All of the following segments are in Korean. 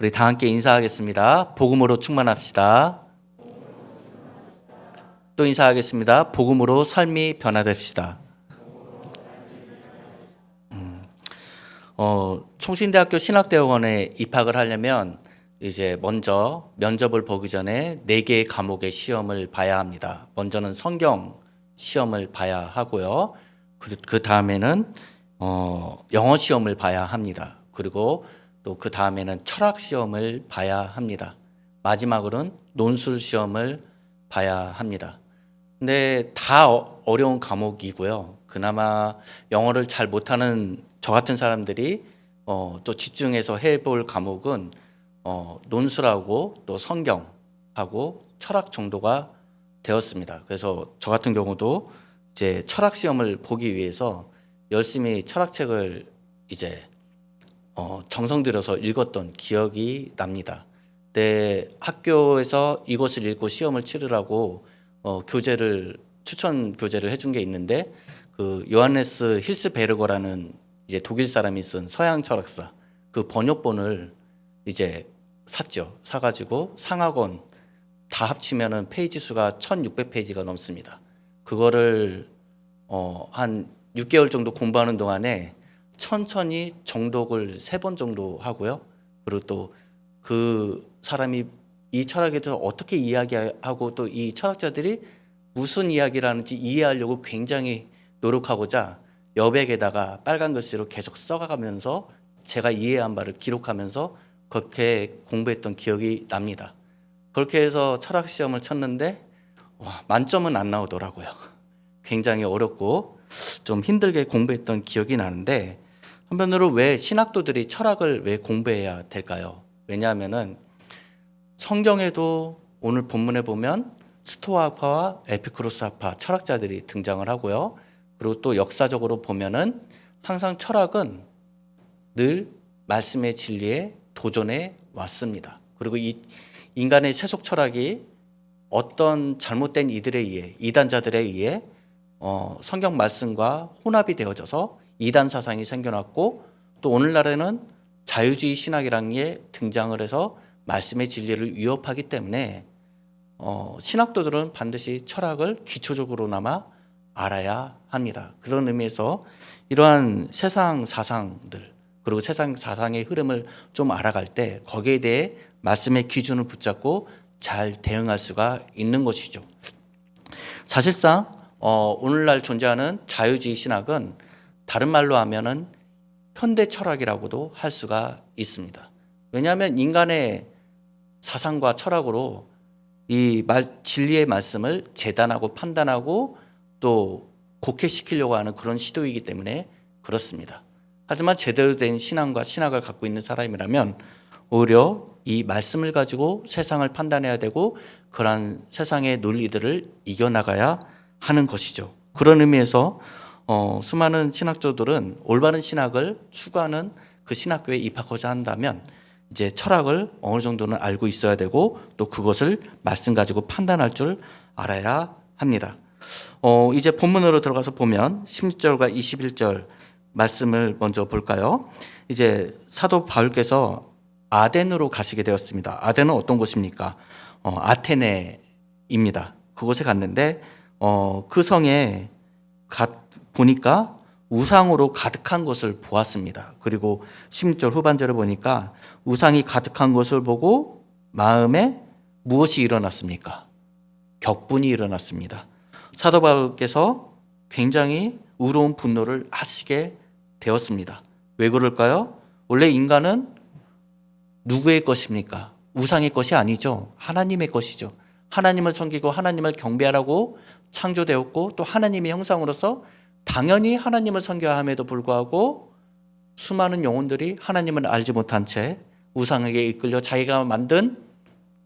우리 다 함께 인사하겠습니다. 복음으로 충만합시다. 또 인사하겠습니다. 복음으로 삶이 변화됩시다. 총신대학교 신학대학원에 입학을 하려면 이제 먼저 면접을 보기 전에 4개의 과목의 시험을 봐야 합니다. 먼저는 성경 시험을 봐야 하고요. 그 다음에는 영어 시험을 봐야 합니다. 그리고 또 그 다음에는 철학 시험을 봐야 합니다. 마지막으로는 논술 시험을 봐야 합니다. 근데 다 어려운 과목이고요. 그나마 영어를 잘 못하는 저 같은 사람들이 또 집중해서 해볼 과목은 논술하고 또 성경하고 철학 정도가 되었습니다. 그래서 저 같은 경우도 이제 철학 시험을 보기 위해서 열심히 철학책을 이제 정성 들여서 읽었던 기억이 납니다. 그때 학교에서 이것을 읽고 시험을 치르라고 추천 교재를 해준 게 있는데 그 요하네스 힐스베르거라는 이제 독일 사람이 쓴 서양 철학사 그 번역본을 이제 샀죠. 사가지고 상하권 다 합치면은 페이지 수가 1,600페이지가 넘습니다. 그거를 한 6개월 정도 공부하는 동안에 천천히 정독을 3번 정도 하고요. 그리고 또 그 사람이 이 철학에 대해서 어떻게 이야기하고 또 이 철학자들이 무슨 이야기를 하는지 이해하려고 굉장히 노력하고자 여백에다가 빨간 글씨로 계속 써가면서 제가 이해한 바를 기록하면서 그렇게 공부했던 기억이 납니다. 그렇게 해서 철학 시험을 쳤는데 만점은 안 나오더라고요. 굉장히 어렵고 좀 힘들게 공부했던 기억이 나는데 한편으로 왜 신학도들이 철학을 왜 공부해야 될까요? 왜냐하면은 성경에도 오늘 본문에 보면 스토아파와 에피쿠로스파 철학자들이 등장을 하고요. 그리고 또 역사적으로 보면은 항상 철학은 늘 말씀의 진리에 도전해 왔습니다. 그리고 이 인간의 세속 철학이 어떤 잘못된 이들에 의해 이단자들에 의해 성경 말씀과 혼합이 되어져서 이단 사상이 생겨났고 또 오늘날에는 자유주의 신학이라는 게 등장을 해서 말씀의 진리를 위협하기 때문에 신학도들은 반드시 철학을 기초적으로나마 알아야 합니다. 그런 의미에서 이러한 세상 사상들 그리고 세상 사상의 흐름을 좀 알아갈 때 거기에 대해 말씀의 기준을 붙잡고 잘 대응할 수가 있는 것이죠. 사실상 오늘날 존재하는 자유주의 신학은 다른 말로 하면은 현대 철학이라고도 할 수가 있습니다. 왜냐하면 인간의 사상과 철학으로 이 진리의 말씀을 재단하고 판단하고 또 곡해시키려고 하는 그런 시도이기 때문에 그렇습니다. 하지만 제대로 된 신앙과 신학을 갖고 있는 사람이라면 오히려 이 말씀을 가지고 세상을 판단해야 되고 그러한 세상의 논리들을 이겨나가야 하는 것이죠. 그런 의미에서 수많은 신학자들은 올바른 신학을 추구하는 그 신학교에 입학하고자 한다면 이제 철학을 어느 정도는 알고 있어야 되고 또 그것을 말씀 가지고 판단할 줄 알아야 합니다. 이제 본문으로 들어가서 보면 16절과 21절 말씀을 먼저 볼까요? 이제 사도 바울께서 아덴으로 가시게 되었습니다. 아덴은 어떤 곳입니까? 아테네입니다. 그곳에 갔는데 그 성에 보니까 우상으로 가득한 것을 보았습니다. 그리고 16절 후반절을 보니까 우상이 가득한 것을 보고 마음에 무엇이 일어났습니까? 격분이 일어났습니다. 사도 바울께서 굉장히 의로운 분노를 하시게 되었습니다. 왜 그럴까요? 원래 인간은 누구의 것입니까? 우상의 것이 아니죠. 하나님의 것이죠. 하나님을 섬기고 하나님을 경배하라고 창조되었고 또 하나님의 형상으로서 당연히 하나님을 섬겨야 함에도 불구하고 수많은 영혼들이 하나님을 알지 못한 채 우상에게 이끌려 자기가 만든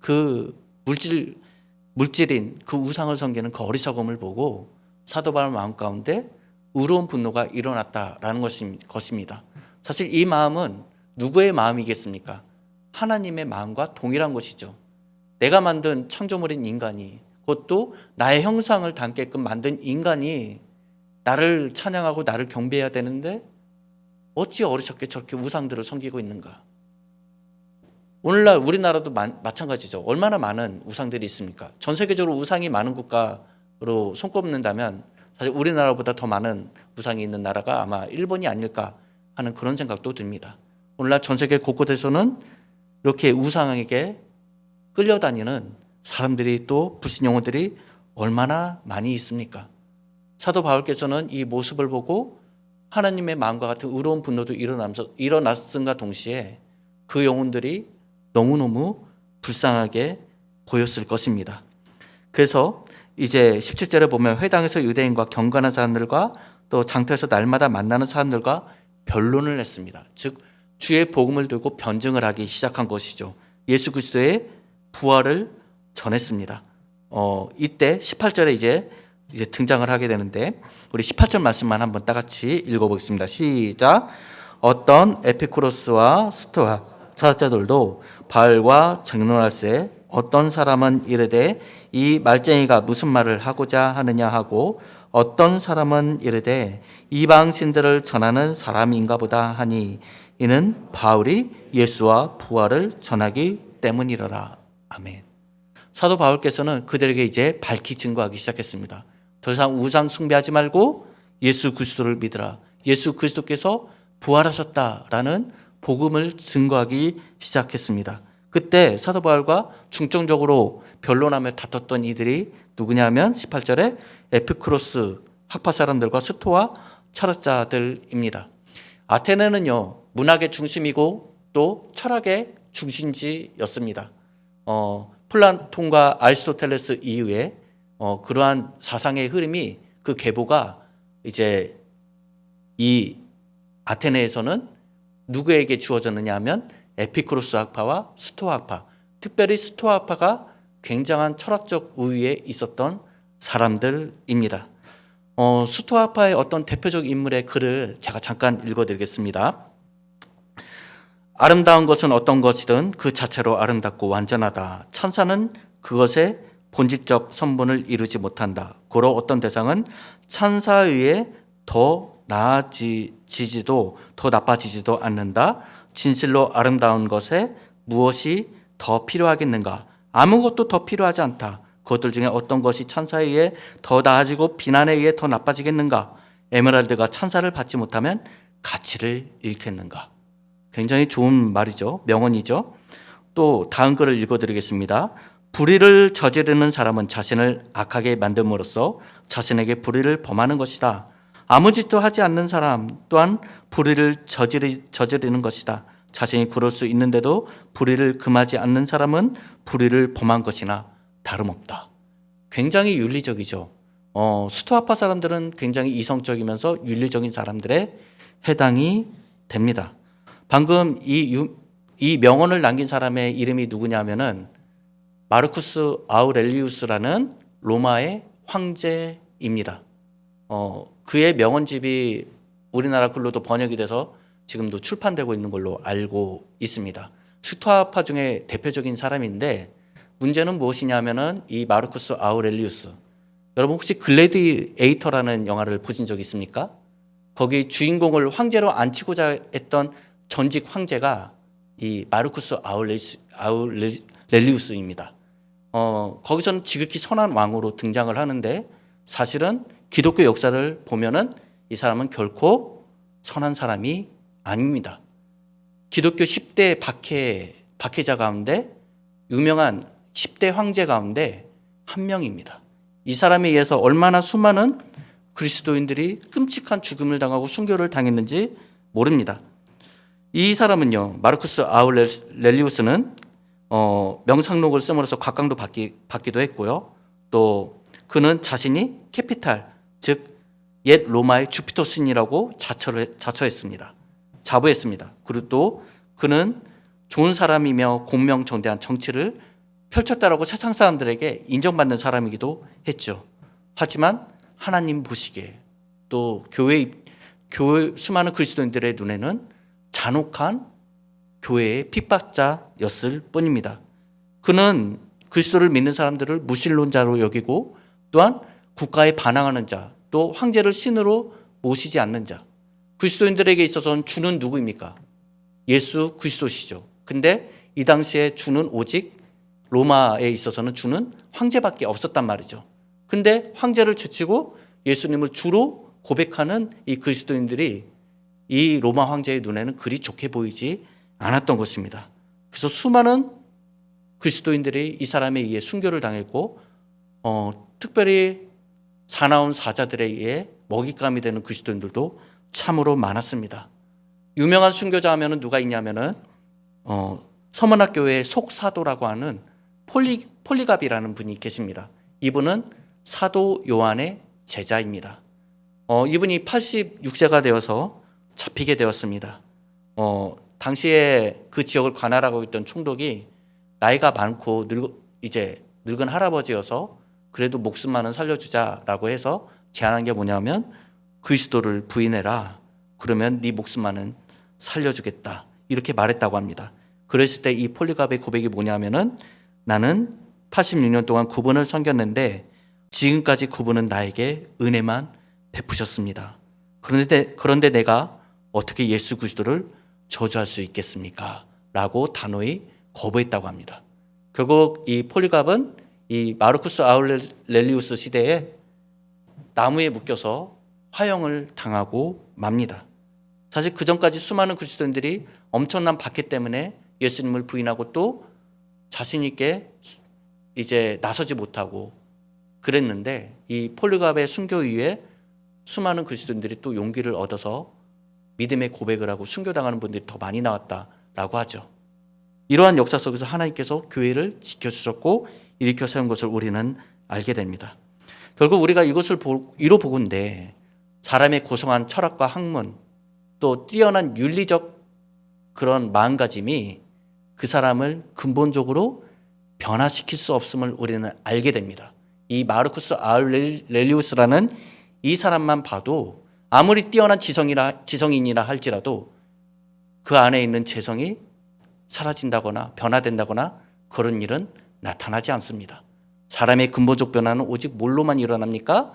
그 물질인 그 우상을 섬기는 그 어리석음을 보고 사도 바울 마음 가운데 의로운 분노가 일어났다라는 것입니다. 사실 이 마음은 누구의 마음이겠습니까? 하나님의 마음과 동일한 것이죠. 내가 만든 창조물인 인간이 그것도 나의 형상을 담게끔 만든 인간이 나를 찬양하고 나를 경배해야 되는데 어찌 어리석게 저렇게 우상들을 섬기고 있는가? 오늘날 우리나라도 마찬가지죠. 얼마나 많은 우상들이 있습니까? 전 세계적으로 우상이 많은 국가로 손꼽는다면 사실 우리나라보다 더 많은 우상이 있는 나라가 아마 일본이 아닐까 하는 그런 생각도 듭니다. 오늘날 전 세계 곳곳에서는 이렇게 우상에게 끌려다니는 사람들이 또 불신 영혼들이 얼마나 많이 있습니까? 사도 바울께서는 이 모습을 보고 하나님의 마음과 같은 의로운 분노도 일어났음과 동시에 그 영혼들이 너무너무 불쌍하게 보였을 것입니다. 그래서 이제 17절에 보면 회당에서 유대인과 경건한 사람들과 또 장터에서 날마다 만나는 사람들과 변론을 했습니다. 즉 주의 복음을 들고 변증을 하기 시작한 것이죠. 예수 그리스도의 부활을 전했습니다. 이때 18절에 이제 등장을 하게 되는데 우리 18절 말씀만 한번 다 같이 읽어보겠습니다. 시작. 어떤 에피쿠로스와 스토아 철학자들도 바울과争논할세 어떤 사람은 이르되 이 말쟁이가 무슨 말을 하고자 하느냐 하고 어떤 사람은 이르되 이방 신들을 전하는 사람인가 보다 하니 이는 바울이 예수와 부활을 전하기 때문이러라. 아멘. 사도 바울께서는 그들에게 이제 밝히 증거하기 시작했습니다. 더 이상 우상 숭배하지 말고 예수 그리스도를 믿으라. 예수 그리스도께서 부활하셨다라는 복음을 증거하기 시작했습니다. 그때 사도 바울과 중점적으로 변론하며 다퉜던 이들이 누구냐면 18절에 에피쿠로스 학파 사람들과 스토아 철학자들입니다. 아테네는요 문학의 중심이고 또 철학의 중심지였습니다. 플라톤과 아리스토텔레스 이후에 그러한 사상의 흐름이 그 계보가 이제 이 아테네에서는 누구에게 주어졌느냐 하면 에피쿠로스 학파와 스토아 학파, 특별히 스토아 학파가 굉장한 철학적 우위에 있었던 사람들입니다. 스토아 학파의 어떤 대표적 인물의 글을 제가 잠깐 읽어드리겠습니다. 아름다운 것은 어떤 것이든 그 자체로 아름답고 완전하다. 천사는 그것의 본질적 선분을 이루지 못한다. 고로 어떤 대상은 천사에 의해 더 나아지지도 더 나빠지지도 않는다. 진실로 아름다운 것에 무엇이 더 필요하겠는가? 아무것도 더 필요하지 않다. 그것들 중에 어떤 것이 천사에 의해 더 나아지고 비난에 의해 더 나빠지겠는가? 에메랄드가 천사를 받지 못하면 가치를 잃겠는가? 굉장히 좋은 말이죠. 명언이죠. 또 다음 글을 읽어드리겠습니다. 불의를 저지르는 사람은 자신을 악하게 만듦으로써 자신에게 불의를 범하는 것이다. 아무 짓도 하지 않는 사람 또한 불의를 저지르는 것이다. 자신이 그럴 수 있는데도 불의를 금하지 않는 사람은 불의를 범한 것이나 다름없다. 굉장히 윤리적이죠. 스토아파 사람들은 굉장히 이성적이면서 윤리적인 사람들에 해당이 됩니다. 방금 이 명언을 남긴 사람의 이름이 누구냐면은 마르쿠스 아우렐리우스라는 로마의 황제입니다. 그의 명언집이 우리나라 글로도 번역이 돼서 지금도 출판되고 있는 걸로 알고 있습니다. 스토아파 중에 대표적인 사람인데 문제는 무엇이냐면은 이 마르쿠스 아우렐리우스. 여러분 혹시 글래디에이터라는 영화를 보신 적 있습니까? 거기 주인공을 황제로 앉히고자 했던 전직 황제가 이 마르쿠스 아우렐리우스입니다. 거기서는 지극히 선한 왕으로 등장을 하는데 사실은 기독교 역사를 보면은 이 사람은 결코 선한 사람이 아닙니다. 기독교 10대 박해자 가운데 유명한 10대 황제 가운데 한 명입니다. 이 사람에 의해서 얼마나 수많은 그리스도인들이 끔찍한 죽음을 당하고 순교를 당했는지 모릅니다. 이 사람은요, 마르쿠스 아우렐리우스는 명상록을 씀으로써 각광도 받기도 했고요. 또 그는 자신이 캐피탈, 즉 옛 로마의 주피터 신이라고 자처했습니다. 자부했습니다. 그리고 또 그는 좋은 사람이며 공명정대한 정치를 펼쳤다라고 세상 사람들에게 인정받는 사람이기도 했죠. 하지만 하나님 보시기에 또 교회 수많은 그리스도인들의 눈에는 잔혹한 교회의 핍박자였을 뿐입니다. 그는 그리스도를 믿는 사람들을 무신론자로 여기고 또한 국가에 반항하는 자, 또 황제를 신으로 모시지 않는 자. 그리스도인들에게 있어서는 주는 누구입니까? 예수 그리스도시죠. 근데 이 당시에 주는 오직 로마에 있어서는 주는 황제밖에 없었단 말이죠. 근데 황제를 제치고 예수님을 주로 고백하는 이 그리스도인들이 이 로마 황제의 눈에는 그리 좋게 보이지 않았던 것입니다. 그래서 수많은 그리스도인들이 이 사람에 의해 순교를 당했고 특별히 사나운 사자들에 의해 먹잇감이 되는 그리스도인들도 참으로 많았습니다. 유명한 순교자 하면은 누가 있냐면은 서문학 교회의 속사도라고 하는 폴리갑이라는 분이 계십니다. 이분은 사도 요한의 제자입니다. 이분이 86세가 되어서 잡히게 되었습니다. 당시에 그 지역을 관할하고 있던 총독이 나이가 많고 이제 늙은 할아버지여서 그래도 목숨만은 살려주자라고 해서 제안한 게 뭐냐면 그리스도를 부인해라. 그러면 네 목숨만은 살려주겠다. 이렇게 말했다고 합니다. 그랬을 때 이 폴리갑의 고백이 뭐냐면은 나는 86년 동안 그분을 섬겼는데 지금까지 그분은 나에게 은혜만 베푸셨습니다. 그런데 내가 어떻게 예수 그리스도를 저주할 수 있겠습니까? 라고 단호히 거부했다고 합니다. 결국 이 폴리갑은 이 마르쿠스 아울렐리우스 시대에 나무에 묶여서 화형을 당하고 맙니다. 사실 그 전까지 수많은 그리스도인들이 엄청난 박해 때문에 예수님을 부인하고 또 자신 있게 이제 나서지 못하고 그랬는데 이 폴리갑의 순교 이후에 수많은 그리스도인들이 또 용기를 얻어서 믿음의 고백을 하고 순교당하는 분들이 더 많이 나왔다라고 하죠. 이러한 역사 속에서 하나님께서 교회를 지켜주셨고 일으켜 세운 것을 우리는 알게 됩니다. 결국 우리가 이것을 이로 보건대 사람의 고성한 철학과 학문 또 뛰어난 윤리적 그런 마음가짐이 그 사람을 근본적으로 변화시킬 수 없음을 우리는 알게 됩니다. 이 마르쿠스 아울렐리우스라는 이 사람만 봐도 아무리 뛰어난 지성인이라 할지라도 그 안에 있는 재성이 사라진다거나 변화된다거나 그런 일은 나타나지 않습니다. 사람의 근본적 변화는 오직 뭘로만 일어납니까?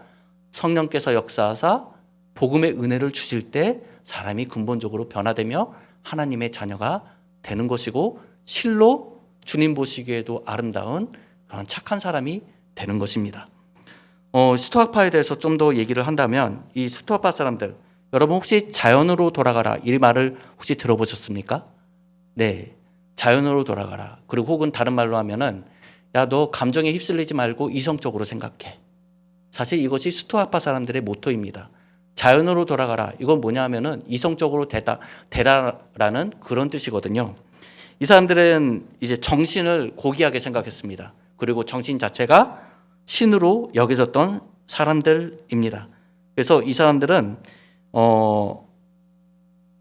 성령께서 역사하사 복음의 은혜를 주실 때 사람이 근본적으로 변화되며 하나님의 자녀가 되는 것이고 실로 주님 보시기에도 아름다운 그런 착한 사람이 되는 것입니다. 스토아파에 대해서 좀 더 얘기를 한다면 이 스토아파 사람들 여러분 혹시 자연으로 돌아가라 이 말을 혹시 들어보셨습니까? 네, 자연으로 돌아가라. 그리고 혹은 다른 말로 하면은 야, 너 감정에 휩쓸리지 말고 이성적으로 생각해. 사실 이것이 스토아파 사람들의 모토입니다. 자연으로 돌아가라. 이건 뭐냐 하면은 이성적으로 되라라는 그런 뜻이거든요. 이 사람들은 이제 정신을 고귀하게 생각했습니다. 그리고 정신 자체가 신으로 여겨졌던 사람들입니다. 그래서 이 사람들은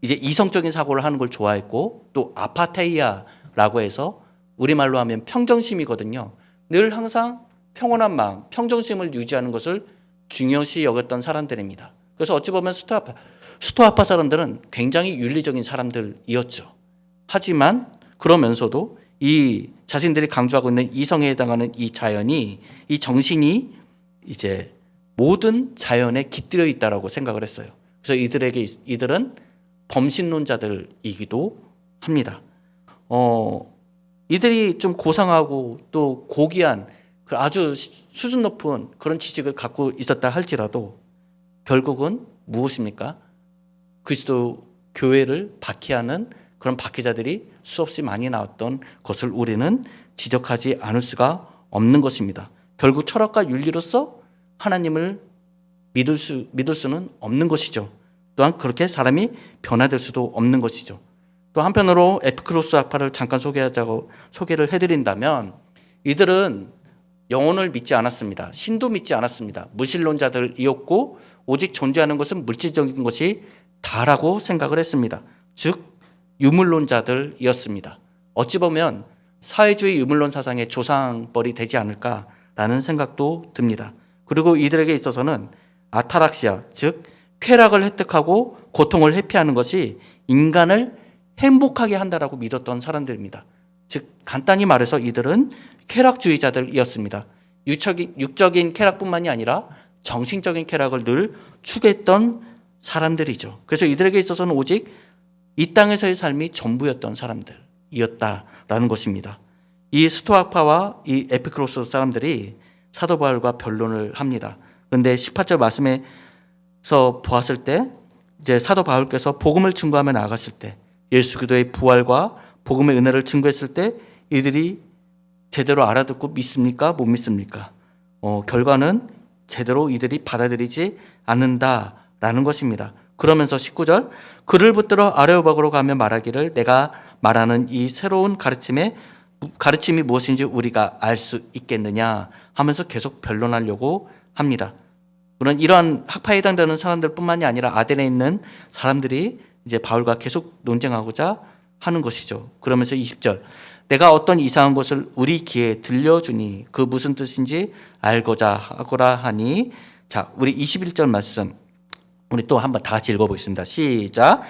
이제 이성적인 사고를 하는 걸 좋아했고 또 아파테이아라고 해서 우리말로 하면 평정심이거든요. 늘 항상 평온한 마음, 평정심을 유지하는 것을 중요시 여겼던 사람들입니다. 그래서 어찌 보면 스토아파 사람들은 굉장히 윤리적인 사람들이었죠. 하지만 그러면서도 이 자신들이 강조하고 있는 이성에 해당하는 이 자연이, 이 정신이 이제 모든 자연에 깃들여 있다라고 생각을 했어요. 그래서 이들은 범신론자들이기도 합니다. 이들이 좀 고상하고 또 고귀한 아주 수준 높은 그런 지식을 갖고 있었다 할지라도 결국은 무엇입니까? 그리스도 교회를 박해하는 그런 박해자들이 수없이 많이 나왔던 것을 우리는 지적하지 않을 수가 없는 것입니다. 결국 철학과 윤리로서 하나님을 믿을 수는 없는 것이죠. 또한 그렇게 사람이 변화될 수도 없는 것이죠. 또 한편으로 에피쿠로스 학파를 잠깐 소개를 해드린다면 이들은 영혼을 믿지 않았습니다. 신도 믿지 않았습니다. 무신론자들이었고 오직 존재하는 것은 물질적인 것이 다라고 생각을 했습니다. 즉 유물론자들이었습니다. 어찌 보면 사회주의 유물론 사상의 조상벌이 되지 않을까라는 생각도 듭니다. 그리고 이들에게 있어서는 아타락시아, 즉 쾌락을 획득하고 고통을 회피하는 것이 인간을 행복하게 한다라고 믿었던 사람들입니다. 즉 간단히 말해서 이들은 쾌락주의자들이었습니다. 육적인 쾌락뿐만이 아니라 정신적인 쾌락을 늘 추구했던 사람들이죠. 그래서 이들에게 있어서는 오직 이 땅에서의 삶이 전부였던 사람들. 사람이었다라는 것입니다. 이 스토아파와 이 에피크로스 사람들이 사도 바울과 변론을 합니다. 그런데 18절 말씀에서 보았을 때 이제 사도 바울께서 복음을 증거하며 나아갔을 때, 예수 그리스도의 부활과 복음의 은혜를 증거했을 때 이들이 제대로 알아듣고 믿습니까? 못 믿습니까? 결과는 제대로 이들이 받아들이지 않는다라는 것입니다. 그러면서 19절, 그를 붙들어 아레오박으로 가며 말하기를 내가 말하는 이 새로운 가르침이 무엇인지 우리가 알 수 있겠느냐 하면서 계속 변론하려고 합니다. 물론 이러한 학파에 해당되는 사람들뿐만이 아니라 아덴에 있는 사람들이 이제 바울과 계속 논쟁하고자 하는 것이죠. 그러면서 20절, 내가 어떤 이상한 것을 우리 귀에 들려주니 그 무슨 뜻인지 알고자 하거라 하니. 자, 우리 21절 말씀 우리 또 한번 다 같이 읽어보겠습니다. 시작.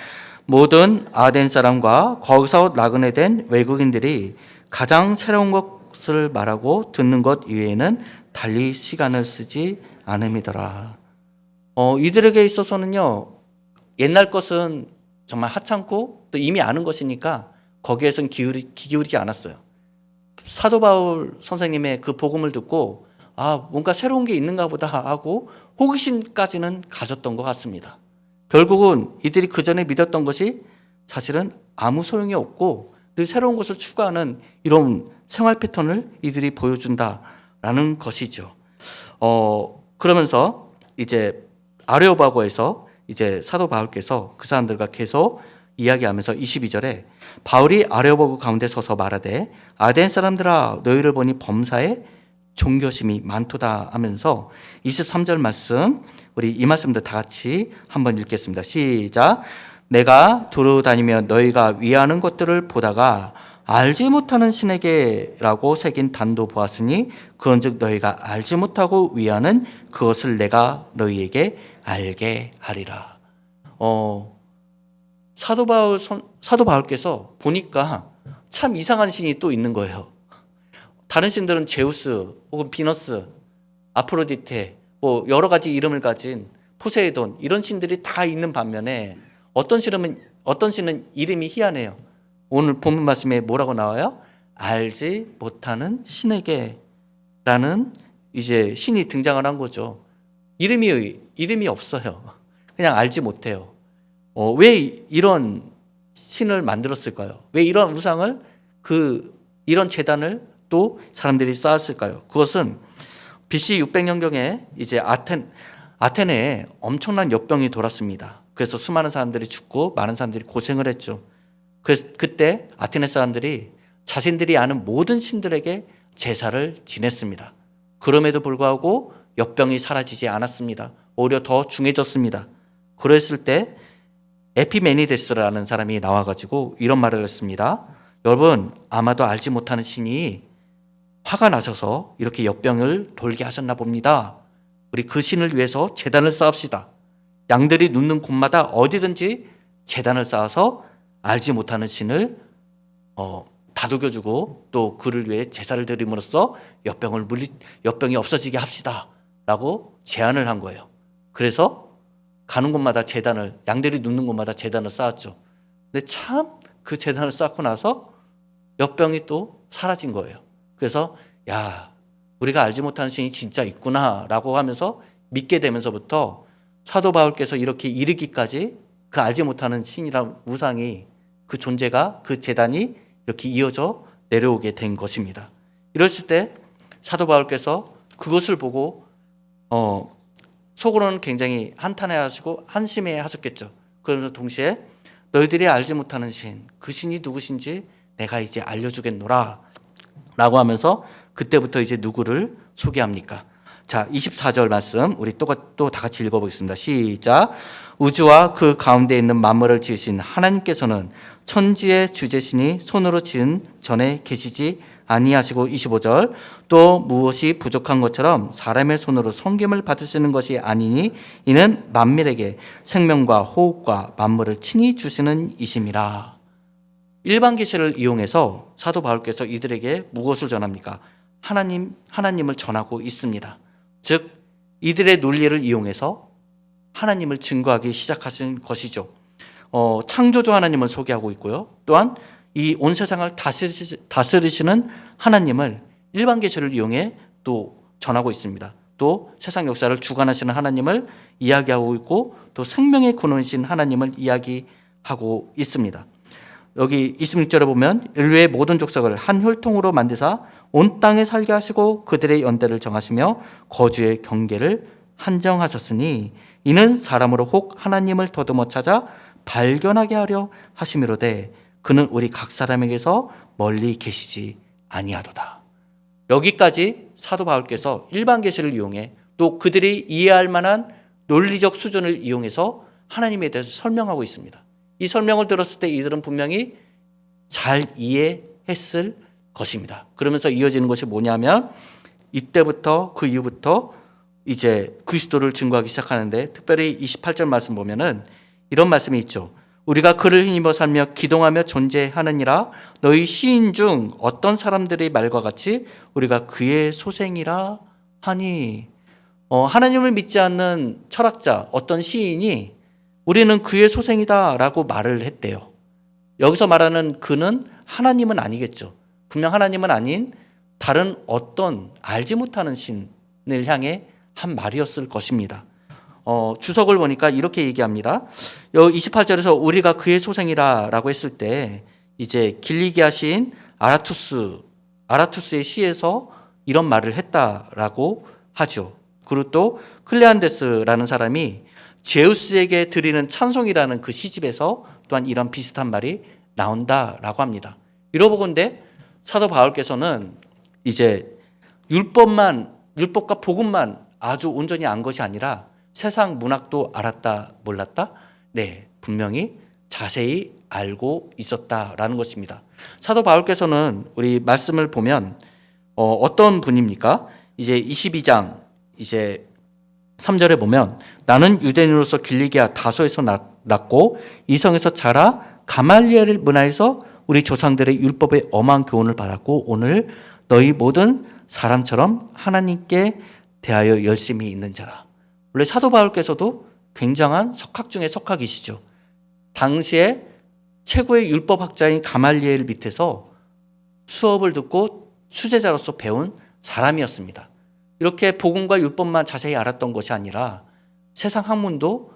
모든 아덴 사람과 거기서 나그네 된 외국인들이 가장 새로운 것을 말하고 듣는 것 이외에는 달리 시간을 쓰지 않음이더라. 이들에게 있어서는요, 옛날 것은 정말 하찮고 또 이미 아는 것이니까 거기에선 귀 기울이지 않았어요. 사도 바울 선생님의 그 복음을 듣고 뭔가 새로운 게 있는가 보다 하고 호기심까지는 가졌던 것 같습니다. 결국은 이들이 그 전에 믿었던 것이 사실은 아무 소용이 없고 늘 새로운 것을 추구하는 이런 생활 패턴을 이들이 보여준다라는 것이죠. 그러면서 이제 아레오바고에서 이제 사도 바울께서 그 사람들과 계속 이야기하면서 22절에 바울이 아레오바고 가운데 서서 말하되 아덴 사람들아 너희를 보니 범사에 종교심이 많도다 하면서 23절 말씀 우리 이 말씀도 다 같이 한번 읽겠습니다. 시작. 내가 두루 다니며 너희가 위하는 것들을 보다가 알지 못하는 신에게라고 새긴 단도 보았으니 그런즉 너희가 알지 못하고 위하는 그것을 내가 너희에게 알게 하리라. 사도 바울께서 보니까 참 이상한 신이 또 있는 거예요. 다른 신들은 제우스 혹은 비너스, 아프로디테 뭐 여러 가지 이름을 가진 포세이돈 이런 신들이 다 있는 반면에 어떤 신은 이름이 희한해요. 오늘 본문 말씀에 뭐라고 나와요? 알지 못하는 신에게라는 이제 신이 등장을 한 거죠. 이름이 없어요. 그냥 알지 못해요. 왜 이런 신을 만들었을까요? 왜 이런 우상을 이런 제단을 또 사람들이 쌓았을까요? 그것은 BC 600년경에 이제 아테네에 엄청난 역병이 돌았습니다. 그래서 수많은 사람들이 죽고 많은 사람들이 고생을 했죠. 그래서 그때 아테네 사람들이 자신들이 아는 모든 신들에게 제사를 지냈습니다. 그럼에도 불구하고 역병이 사라지지 않았습니다. 오히려 더 중해졌습니다. 그랬을 때 에피메니데스라는 사람이 나와가지고 이런 말을 했습니다. 여러분, 아마도 알지 못하는 신이 화가 나셔서 이렇게 역병을 돌게 하셨나 봅니다. 우리 그 신을 위해서 제단을 쌓읍시다. 양들이 눕는 곳마다 어디든지 제단을 쌓아서 알지 못하는 신을 다독여주고 또 그를 위해 제사를 드림으로써 역병이 없어지게 합시다 라고 제안을 한 거예요. 그래서 가는 곳마다 양들이 눕는 곳마다 제단을 쌓았죠. 근데 참 그 제단을 쌓고 나서 역병이 또 사라진 거예요. 그래서 우리가 알지 못하는 신이 진짜 있구나라고 하면서 믿게 되면서부터 사도 바울께서 이렇게 이르기까지 그 알지 못하는 신이란 우상이 그 존재가 그 제단이 이렇게 이어져 내려오게 된 것입니다. 이랬을 때 사도 바울께서 그것을 보고 속으로는 굉장히 한탄해하시고 한심해하셨겠죠. 그러면서 동시에 너희들이 알지 못하는 신, 그 신이 누구신지 내가 이제 알려주겠노라 라고 하면서 그때부터 이제 누구를 소개합니까? 자, 24절 말씀 우리 또 다 같이 읽어보겠습니다. 시작. 우주와 그 가운데 있는 만물을 지으신 하나님께서는 천지의 주제신이 손으로 지은 전에 계시지 아니하시고 25절 또 무엇이 부족한 것처럼 사람의 손으로 섬김을 받으시는 것이 아니니 이는 만민에게 생명과 호흡과 만물을 친히 주시는 이심이라. 일반 계시를 이용해서 사도 바울께서 이들에게 무엇을 전합니까? 하나님을 전하고 있습니다. 즉 이들의 논리를 이용해서 하나님을 증거하기 시작하신 것이죠. 창조주 하나님을 소개하고 있고요. 또한 이 온 세상을 다스리시는 하나님을 일반 계시를 이용해 또 전하고 있습니다. 또 세상 역사를 주관하시는 하나님을 이야기하고 있고 또 생명의 근원이신 하나님을 이야기하고 있습니다. 여기 26절에 보면 인류의 모든 족속을 한 혈통으로 만드사 온 땅에 살게 하시고 그들의 연대를 정하시며 거주의 경계를 한정하셨으니 이는 사람으로 혹 하나님을 더듬어 찾아 발견하게 하려 하심이로되 그는 우리 각 사람에게서 멀리 계시지 아니하도다. 여기까지 사도 바울께서 일반 계시를 이용해 또 그들이 이해할 만한 논리적 수준을 이용해서 하나님에 대해서 설명하고 있습니다. 이 설명을 들었을 때 이들은 분명히 잘 이해했을 것입니다. 그러면서 이어지는 것이 뭐냐면 이때부터 그 이후부터 이제 그리스도를 증거하기 시작하는데 특별히 28절 말씀 보면은 이런 말씀이 있죠. 우리가 그를 힘입어 살며 기동하며 존재하느니라 너희 시인 중 어떤 사람들의 말과 같이 우리가 그의 소생이라 하니 하나님을 믿지 않는 철학자 어떤 시인이 우리는 그의 소생이다 라고 말을 했대요. 여기서 말하는 그는 하나님은 아니겠죠. 분명 하나님은 아닌 다른 어떤 알지 못하는 신을 향해 한 말이었을 것입니다. 주석을 보니까 이렇게 얘기합니다. 28절에서 우리가 그의 소생이라 라고 했을 때 이제 길리기아 시인 아라투스의 시에서 이런 말을 했다라고 하죠. 그리고 또 클레안데스라는 사람이 제우스에게 드리는 찬송이라는 그 시집에서 또한 이런 비슷한 말이 나온다라고 합니다. 이러보건대 사도 바울께서는 이제 율법과 복음만 아주 온전히 안 것이 아니라 세상 문학도 알았다 몰랐다? 네, 분명히 자세히 알고 있었다라는 것입니다. 사도 바울께서는 우리 말씀을 보면 어떤 분입니까? 이제 22장 이제 3절에 보면 나는 유대인으로서 길리기아 다소에서 났고 이성에서 자라 가말리엘 문화에서 우리 조상들의 율법의 엄한 교훈을 받았고 오늘 너희 모든 사람처럼 하나님께 대하여 열심히 있는 자라. 원래 사도 바울께서도 굉장한 석학 중에 석학이시죠. 당시에 최고의 율법학자인 가말리엘 밑에서 수업을 듣고 수제자로서 배운 사람이었습니다. 이렇게 복음과 율법만 자세히 알았던 것이 아니라 세상 학문도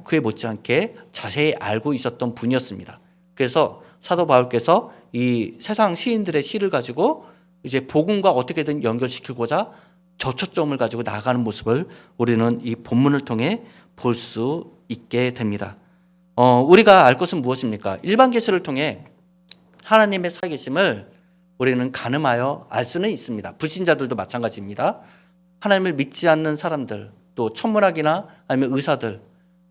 그에 못지않게 자세히 알고 있었던 분이었습니다. 그래서 사도 바울께서 이 세상 시인들의 시를 가지고 이제 복음과 어떻게든 연결시키고자 저초점을 가지고 나아가는 모습을 우리는 이 본문을 통해 볼 수 있게 됩니다. 우리가 알 것은 무엇입니까? 일반 계시를 통해 하나님의 살아계심을 우리는 가늠하여 알 수는 있습니다. 불신자들도 마찬가지입니다. 하나님을 믿지 않는 사람들, 또 천문학이나 아니면 의사들,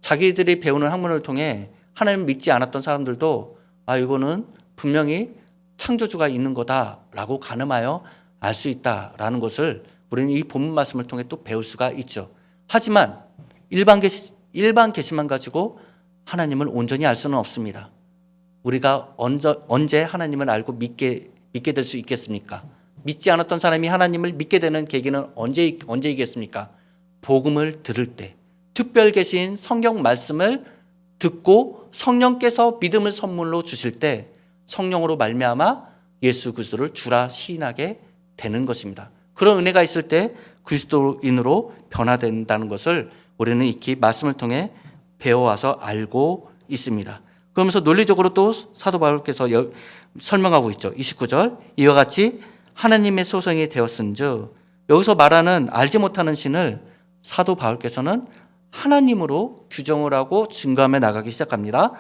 자기들이 배우는 학문을 통해 하나님을 믿지 않았던 사람들도 이거는 분명히 창조주가 있는 거다라고 가늠하여 알 수 있다라는 것을 우리는 이 본문 말씀을 통해 또 배울 수가 있죠. 하지만 일반 계시만 가지고 하나님을 온전히 알 수는 없습니다. 우리가 언제 하나님을 알고 믿게 될 수 있겠습니까? 믿지 않았던 사람이 하나님을 믿게 되는 계기는 언제이겠습니까? 복음을 들을 때, 특별 계신 성경 말씀을 듣고 성령께서 믿음을 선물로 주실 때 성령으로 말미암아 예수 그리스도를 주라 시인하게 되는 것입니다. 그런 은혜가 있을 때 그리스도인으로 변화된다는 것을 우리는 익히 말씀을 통해 배워와서 알고 있습니다. 그러면서 논리적으로 또 사도 바울께서 설명하고 있죠. 29절 이와 같이 하나님의 소생이 되었은즉 여기서 말하는 알지 못하는 신을 사도 바울께서는 하나님으로 규정을 하고 증거하며 나가기 시작합니다.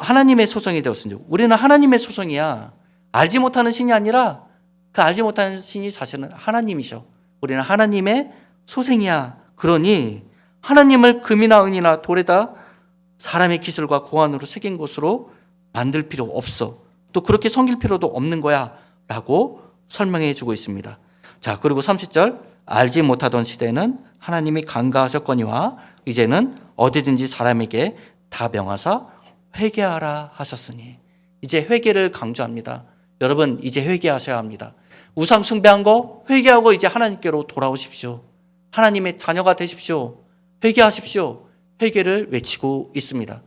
하나님의 소생이 되었은즉 우리는 하나님의 소생이야. 알지 못하는 신이 아니라 그 알지 못하는 신이 사실은 하나님이셔. 우리는 하나님의 소생이야. 그러니 하나님을 금이나 은이나 돌에다 사람의 기술과 고안으로 새긴 것으로 만들 필요 없어. 또 그렇게 섬길 필요도 없는 거야 라고 설명해 주고 있습니다. 자, 그리고 30절 알지 못하던 시대에는 하나님이 간과하셨거니와 이제는 어디든지 사람에게 다 명하사 회개하라 하셨으니 이제 회개를 강조합니다. 여러분 이제 회개하셔야 합니다. 우상 숭배한 거 회개하고 이제 하나님께로 돌아오십시오. 하나님의 자녀가 되십시오. 회개하십시오. 회개를 외치고 있습니다.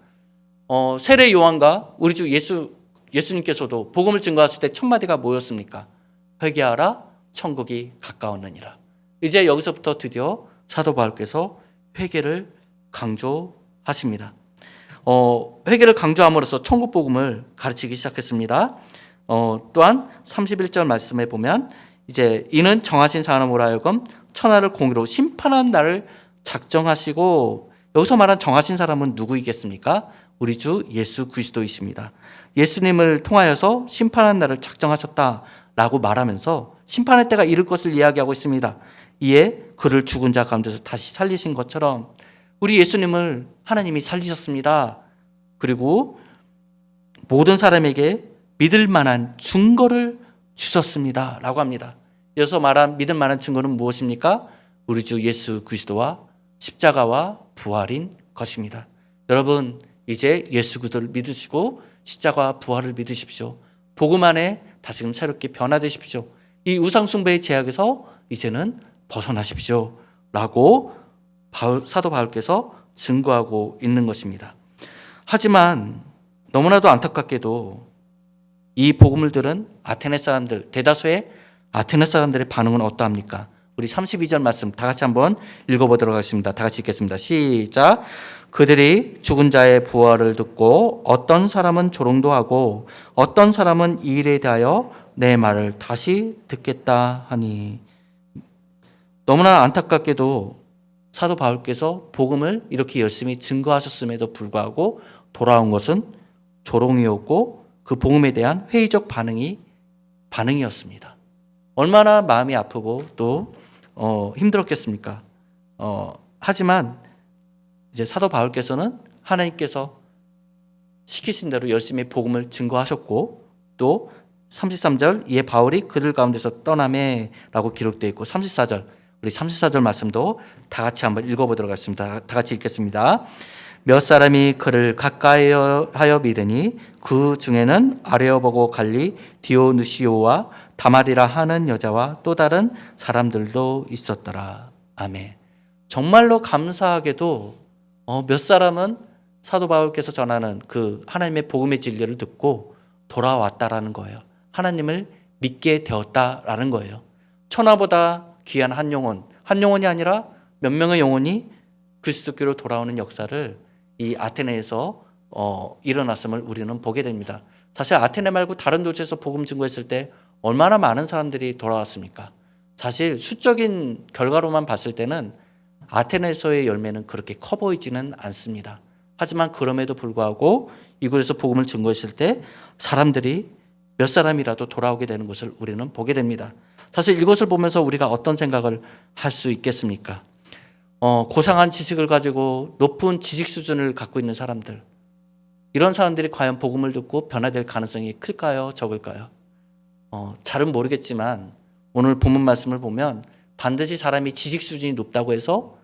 세례 요한과 우리 주 예수 예수님께서도 복음을 증거하실 때 첫 마디가 뭐였습니까? 회개하라, 천국이 가까웠느니라. 이제 여기서부터 드디어 사도 바울께서 회개를 강조하십니다. 회개를 강조함으로써 천국 복음을 가르치기 시작했습니다. 또한 31절 말씀에 보면 이제 이는 정하신 사람으로 하여금 천하를 공의로 심판한 날을 작정하시고, 여기서 말한 정하신 사람은 누구이겠습니까? 우리 주 예수 그리스도이십니다. 예수님을 통하여서 심판한 날을 작정하셨다라고 말하면서 심판의 때가 이를 것을 이야기하고 있습니다. 이에 그를 죽은 자 가운데서 다시 살리신 것처럼 우리 예수님을 하나님이 살리셨습니다. 그리고 모든 사람에게 믿을 만한 증거를 주셨습니다 라고 합니다. 여기서 말한 믿을 만한 증거는 무엇입니까? 우리 주 예수 그리스도와 십자가와 부활인 것입니다. 여러분, 이제 예수 그리스도를 믿으시고 십자가와 부활을 믿으십시오. 복음 안에 다시금 새롭게 변화되십시오. 이 우상숭배의 제약에서 이제는 벗어나십시오 라고 사도 바울께서 증거하고 있는 것입니다. 하지만 너무나도 안타깝게도 이 복음을 들은 아테네 사람들, 대다수의 아테네 사람들의 반응은 어떠합니까? 우리 32절 말씀 다 같이 한번 읽어보도록 하겠습니다. 다 같이 읽겠습니다. 시작. 그들이 죽은 자의 부활을 듣고 어떤 사람은 조롱도 하고 어떤 사람은 이 일에 대하여 내 말을 다시 듣겠다 하니. 너무나 안타깝게도 사도 바울께서 복음을 이렇게 열심히 증거하셨음에도 불구하고 돌아온 것은 조롱이었고 그 복음에 대한 회의적 반응이었습니다. 얼마나 마음이 아프고 또 힘들었겠습니까? 하지만 이제 사도 바울께서는 하나님께서 시키신 대로 열심히 복음을 증거하셨고, 또 33절 이에 바울이 그들 가운데서 떠나매 라고 기록되어 있고, 34절 우리 34절 말씀도 다 같이 한번 읽어보도록 하겠습니다. 다 같이 읽겠습니다. 몇 사람이 그를 가까이 하여 믿으니 그 중에는 아레오보고 갈리 디오누시오와 다말이라 하는 여자와 또 다른 사람들도 있었더라. 아멘. 정말로 감사하게도 몇 사람은 사도 바울께서 전하는 그 하나님의 복음의 진리를 듣고 돌아왔다라는 거예요. 하나님을 믿게 되었다라는 거예요. 천하보다 귀한 한 영혼이 아니라 몇 명의 영혼이 그리스도께로 돌아오는 역사를 이 아테네에서 일어났음을 우리는 보게 됩니다. 사실 아테네 말고 다른 도시에서 복음 증거했을 때 얼마나 많은 사람들이 돌아왔습니까? 사실 수적인 결과로만 봤을 때는 아테네에서의 열매는 그렇게 커 보이지는 않습니다. 하지만 그럼에도 불구하고 이곳에서 복음을 증거했을 때 사람들이 몇 사람이라도 돌아오게 되는 것을 우리는 보게 됩니다. 사실 이것을 보면서 우리가 어떤 생각을 할 수 있겠습니까? 고상한 지식을 가지고 높은 지식 수준을 갖고 있는 사람들, 이런 사람들이 과연 복음을 듣고 변화될 가능성이 클까요? 적을까요? 잘은 모르겠지만 오늘 본문 말씀을 보면 반드시 사람이 지식 수준이 높다고 해서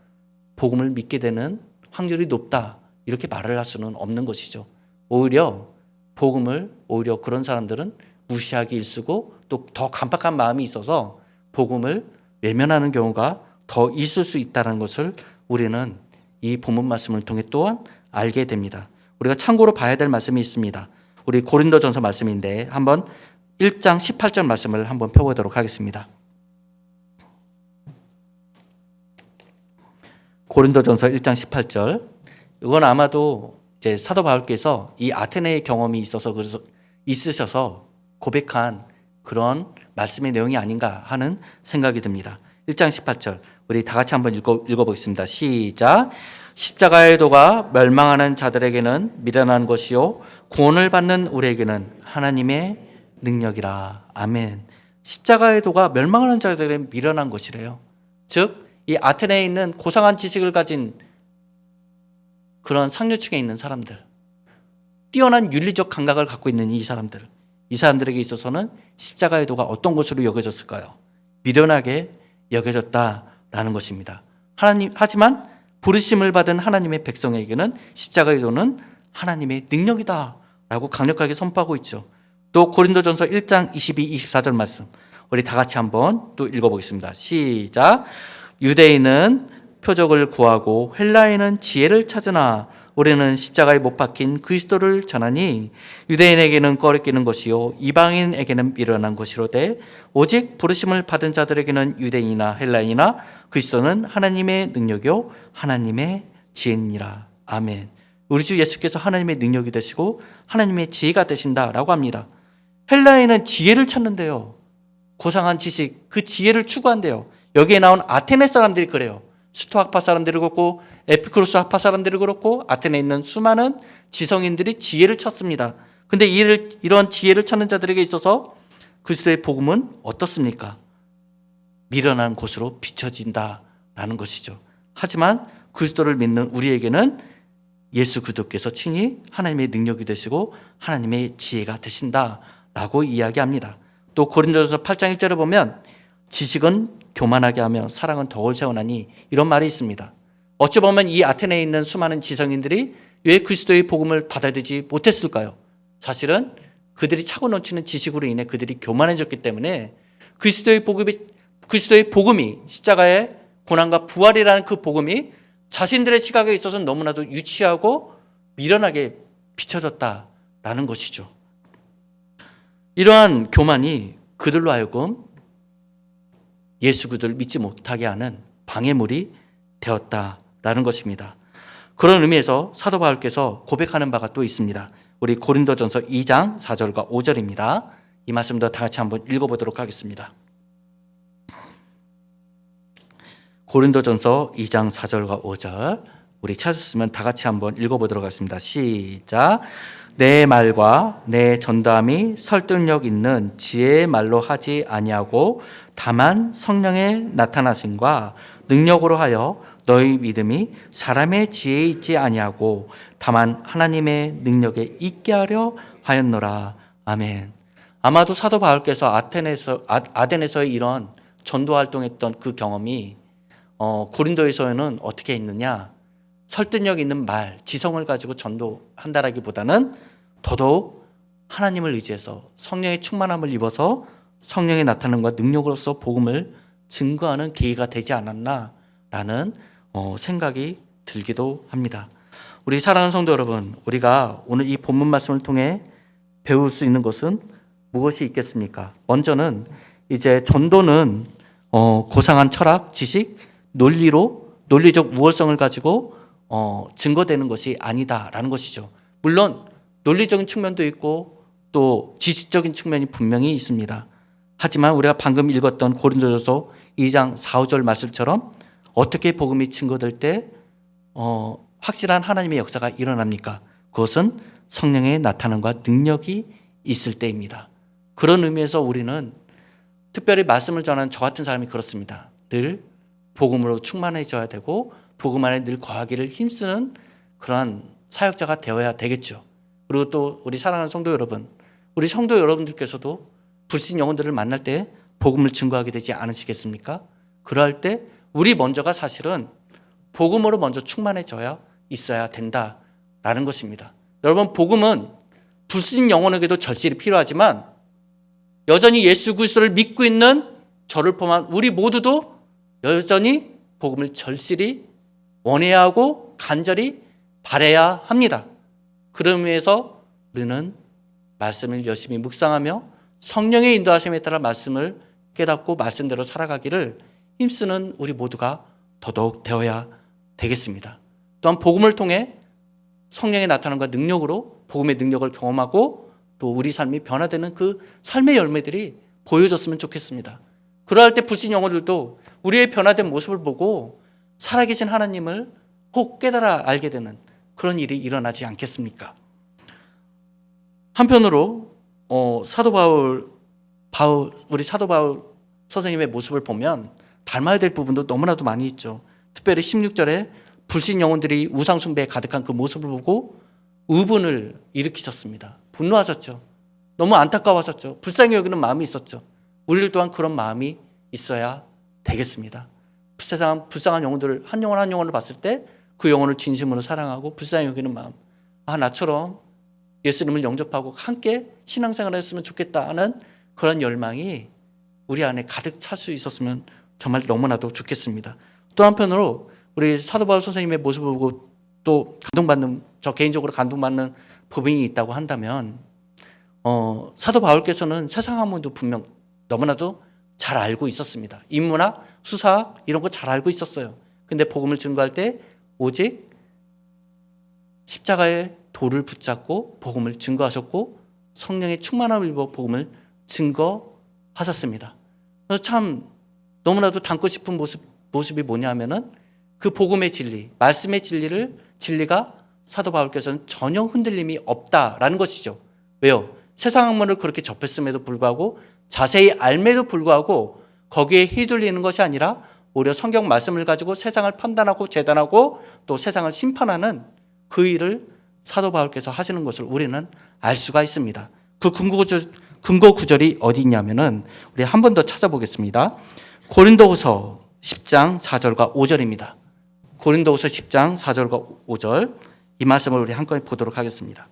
복음을 믿게 되는 확률이 높다, 이렇게 말을 할 수는 없는 것이죠. 오히려 그런 사람들은 무시하기 일쑤고 또 더 간박한 마음이 있어서 복음을 외면하는 경우가 더 있을 수 있다는 것을 우리는 이 본문 말씀을 통해 또한 알게 됩니다. 우리가 참고로 봐야 될 말씀이 있습니다. 우리 고린도전서 말씀인데 한번 1장 18절 말씀을 한번 펴보도록 하겠습니다. 고린도전서 1장 18절. 이건 아마도 이제 사도 바울께서 이 아테네의 경험이 있으셔서 고백한 그런 말씀의 내용이 아닌가 하는 생각이 듭니다. 1장 18절 우리 다 같이 한번 읽어보겠습니다. 시작. 십자가의 도가 멸망하는 자들에게는 미련한 것이요 구원을 받는 우리에게는 하나님의 능력이라. 아멘. 십자가의 도가 멸망하는 자들에게는 미련한 것이래요. 즉 이 아테네에 있는 고상한 지식을 가진 그런 상류층에 있는 사람들, 뛰어난 윤리적 감각을 갖고 있는 이 사람들에게 있어서는 십자가의 도가 어떤 것으로 여겨졌을까요? 미련하게 여겨졌다라는 것입니다. 하지만 부르심을 받은 하나님의 백성에게는 십자가의 도는 하나님의 능력이다라고 강력하게 선포하고 있죠. 또 고린도전서 1장 22, 24절 말씀 우리 다 같이 한번 또 읽어보겠습니다. 시작. 유대인은 표적을 구하고 헬라인은 지혜를 찾으나 우리는 십자가에 못 박힌 그리스도를 전하니 유대인에게는 꺼리끼는 것이요 이방인에게는 미련한 것이로되 오직 부르심을 받은 자들에게는 유대인이나 헬라인이나 그리스도는 하나님의 능력이요 하나님의 지혜니라. 아멘. 우리 주 예수께서 하나님의 능력이 되시고 하나님의 지혜가 되신다라고 합니다. 헬라인은 지혜를 찾는데요. 고상한 지식, 그 지혜를 추구한대요. 여기에 나온 아테네 사람들이 그래요. 스토아파 사람들이 그렇고 에피쿠로스 학파 사람들이 그렇고 아테네에 있는 수많은 지성인들이 지혜를 찾습니다. 근데 이런 지혜를 찾는 자들에게 있어서 그리스도의 복음은 어떻습니까? 미련한 곳으로 비춰진다라는 것이죠. 하지만 그리스도를 믿는 우리에게는 예수 그리스도께서 친히 하나님의 능력이 되시고 하나님의 지혜가 되신다라고 이야기합니다. 또 고린도전서 8장 1절에 보면 지식은 교만하게 하며 사랑은 덕을 세우나니 이런 말이 있습니다. 어찌 보면 이 아테네에 있는 수많은 지성인들이 왜 그리스도의 복음을 받아들이지 못했을까요? 사실은 그들이 차고 넘치는 지식으로 인해 그들이 교만해졌기 때문에 그리스도의 복음이 십자가의 고난과 부활이라는 그 복음이 자신들의 시각에 있어서 너무나도 유치하고 미련하게 비춰졌다라는 것이죠. 이러한 교만이 그들로 하여금 예수 그리스도를 믿지 못하게 하는 방해물이 되었다라는 것입니다. 그런 의미에서 사도 바울께서 고백하는 바가 또 있습니다. 우리 고린도전서 2장 4절과 5절입니다. 이 말씀도 다 같이 한번 읽어보도록 하겠습니다. 고린도전서 2장 4절과 5절 우리 찾았으면 다 같이 한번 읽어보도록 하겠습니다. 시작. 내 말과 내 전담이 설득력 있는 지혜의 말로 하지 아니하고 다만 성령의 나타나심과 능력으로 하여 너희 믿음이 사람의 지혜에 있지 아니하고 다만 하나님의 능력에 있게 하려 하였노라. 아멘. 아마도 사도 바울께서 아덴에서의 이런 전도 활동했던 그 경험이 고린도에서는 어떻게 했느냐? 설득력 있는 말, 지성을 가지고 전도한다라기보다는 더더욱 하나님을 의지해서 성령의 충만함을 입어서 성령의 나타남과 능력으로서 복음을 증거하는 계기가 되지 않았나라는 생각이 들기도 합니다. 우리 사랑하는 성도 여러분, 우리가 오늘 이 본문 말씀을 통해 배울 수 있는 것은 무엇이 있겠습니까? 먼저는 이제 전도는 고상한 철학, 지식, 논리적 우월성을 가지고 증거되는 것이 아니다라는 것이죠. 물론 논리적인 측면도 있고 또 지식적인 측면이 분명히 있습니다. 하지만 우리가 방금 읽었던 고린도전서 2장 4, 5절 말씀처럼 어떻게 복음이 증거될 때 확실한 하나님의 역사가 일어납니까? 그것은 성령의 나타남과 능력이 있을 때입니다. 그런 의미에서 우리는 특별히 말씀을 전하는 저 같은 사람이 그렇습니다. 늘 복음으로 충만해져야 되고 복음 안에 늘 거하기를 힘쓰는 그러한 사역자가 되어야 되겠죠. 그리고 또 우리 사랑하는 성도 여러분, 우리 성도 여러분들께서도 불신 영혼들을 만날 때 복음을 증거하게 되지 않으시겠습니까? 그럴 때 우리 먼저가 사실은 복음으로 먼저 충만해져야 있어야 된다라는 것입니다. 여러분, 복음은 불신 영혼에게도 절실히 필요하지만 여전히 예수 그리스도를 믿고 있는 저를 포함한 우리 모두도 여전히 복음을 절실히 원해야 하고 간절히 바라야 합니다. 그런 의미에서 우리는 말씀을 열심히 묵상하며 성령의 인도하심에 따라 말씀을 깨닫고 말씀대로 살아가기를 힘쓰는 우리 모두가 더더욱 되어야 되겠습니다. 또한 복음을 통해 성령의 나타남과 능력으로 복음의 능력을 경험하고 또 우리 삶이 변화되는 그 삶의 열매들이 보여졌으면 좋겠습니다. 그러할 때 불신 영혼들도 우리의 변화된 모습을 보고 살아계신 하나님을 혹 깨달아 알게 되는 그런 일이 일어나지 않겠습니까? 한편으로 우리 사도 바울 선생님의 모습을 보면 닮아야 될 부분도 너무나도 많이 있죠. 특별히 16절에 불신 영혼들이 우상 숭배에 가득한 그 모습을 보고 의분을 일으키셨습니다. 분노하셨죠. 너무 안타까워하셨죠. 불쌍히 여기는 마음이 있었죠. 우리들 또한 그런 마음이 있어야 되겠습니다. 세상 불쌍한 영혼들을 한 영혼을 봤을 때 그 영혼을 진심으로 사랑하고 불쌍히 여기는 마음, 나처럼 예수님을 영접하고 함께 신앙생활을 했으면 좋겠다 하는 그런 열망이 우리 안에 가득 찰 수 있었으면 정말 너무나도 좋겠습니다. 또 한편으로 우리 사도 바울 선생님의 모습을 보고 또 감동받는 저 개인적으로 감동받는 부분이 있다고 한다면 사도 바울께서는 세상 학문도 분명 너무나도 잘 알고 있었습니다. 인문학, 수사학 이런 거 잘 알고 있었어요. 근데 복음을 증거할 때 오직 십자가의 돌을 붙잡고 복음을 증거하셨고 성령의 충만함을 입어 복음을 증거하셨습니다. 그래서 참 너무나도 닮고 싶은 모습이 뭐냐면은 그 복음의 진리, 말씀의 진리가 사도 바울께서는 전혀 흔들림이 없다라는 것이죠. 왜요? 세상 학문을 그렇게 접했음에도 불구하고 자세히 알매도 불구하고 거기에 휘둘리는 것이 아니라 오히려 성경 말씀을 가지고 세상을 판단하고 재단하고 또 세상을 심판하는 그 일을 사도 바울께서 하시는 것을 우리는 알 수가 있습니다. 그 근거 구절이 어디 있냐면은 우리 한 번 더 찾아보겠습니다. 고린도후서 10장 4절과 5절입니다. 고린도후서 10장 4절과 5절 이 말씀을 우리 한꺼번에 보도록 하겠습니다.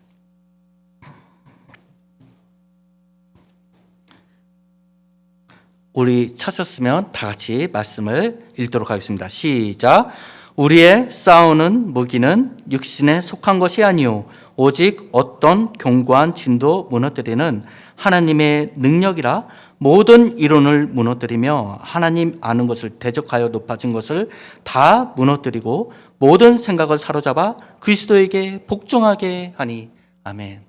우리 찾았으면 다 같이 말씀을 읽도록 하겠습니다. 시작. 우리의 싸우는 무기는 육신에 속한 것이 아니요 오직 어떤 견고한 진도 무너뜨리는 하나님의 능력이라 모든 이론을 무너뜨리며 하나님 아는 것을 대적하여 높아진 것을 다 무너뜨리고 모든 생각을 사로잡아 그리스도에게 복종하게 하니. 아멘.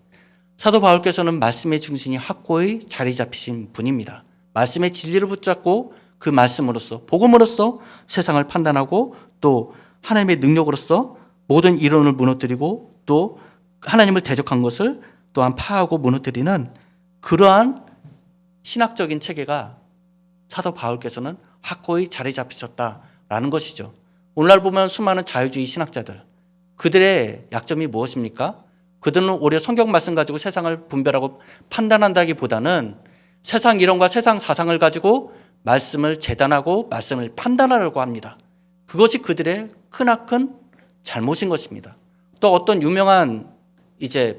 사도 바울께서는 말씀의 중심이 확고히 자리 잡히신 분입니다. 말씀의 진리를 붙잡고 그 말씀으로써 복음으로써 세상을 판단하고 또 하나님의 능력으로서 모든 이론을 무너뜨리고 또 하나님을 대적한 것을 또한 파하고 무너뜨리는 그러한 신학적인 체계가 사도 바울께서는 확고히 자리 잡히셨다라는 것이죠. 오늘날 보면 수많은 자유주의 신학자들, 그들의 약점이 무엇입니까? 그들은 오히려 성경 말씀 가지고 세상을 분별하고 판단한다기보다는 세상 이론과 세상 사상을 가지고 말씀을 재단하고 말씀을 판단하려고 합니다. 그것이 그들의 크나큰 잘못인 것입니다. 또 어떤 유명한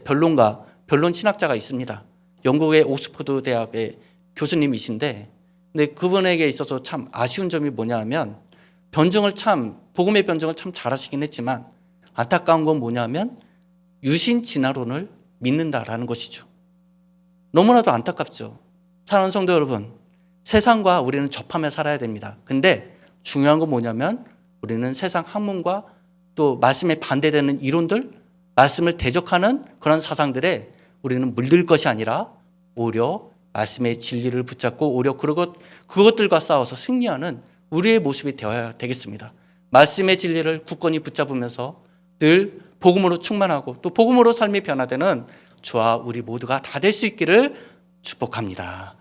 변론가, 변론 신학자가 있습니다. 영국의 옥스퍼드 대학의 교수님이신데, 근데 그분에게 있어서 참 아쉬운 점이 뭐냐 하면 복음의 변증을 참 잘하시긴 했지만 안타까운 건 뭐냐 하면 유신 진화론을 믿는다라는 것이죠. 너무나도 안타깝죠. 사랑하는 성도 여러분, 세상과 우리는 접하며 살아야 됩니다. 근데 중요한 건 뭐냐면 우리는 세상 학문과 또 말씀에 반대되는 이론들, 말씀을 대적하는 그런 사상들에 우리는 물들 것이 아니라 오히려 말씀의 진리를 붙잡고 오히려 그것들과 싸워서 승리하는 우리의 모습이 되어야 되겠습니다. 말씀의 진리를 굳건히 붙잡으면서 늘 복음으로 충만하고 또 복음으로 삶이 변화되는 저와 우리 모두가 다 될 수 있기를 축복합니다.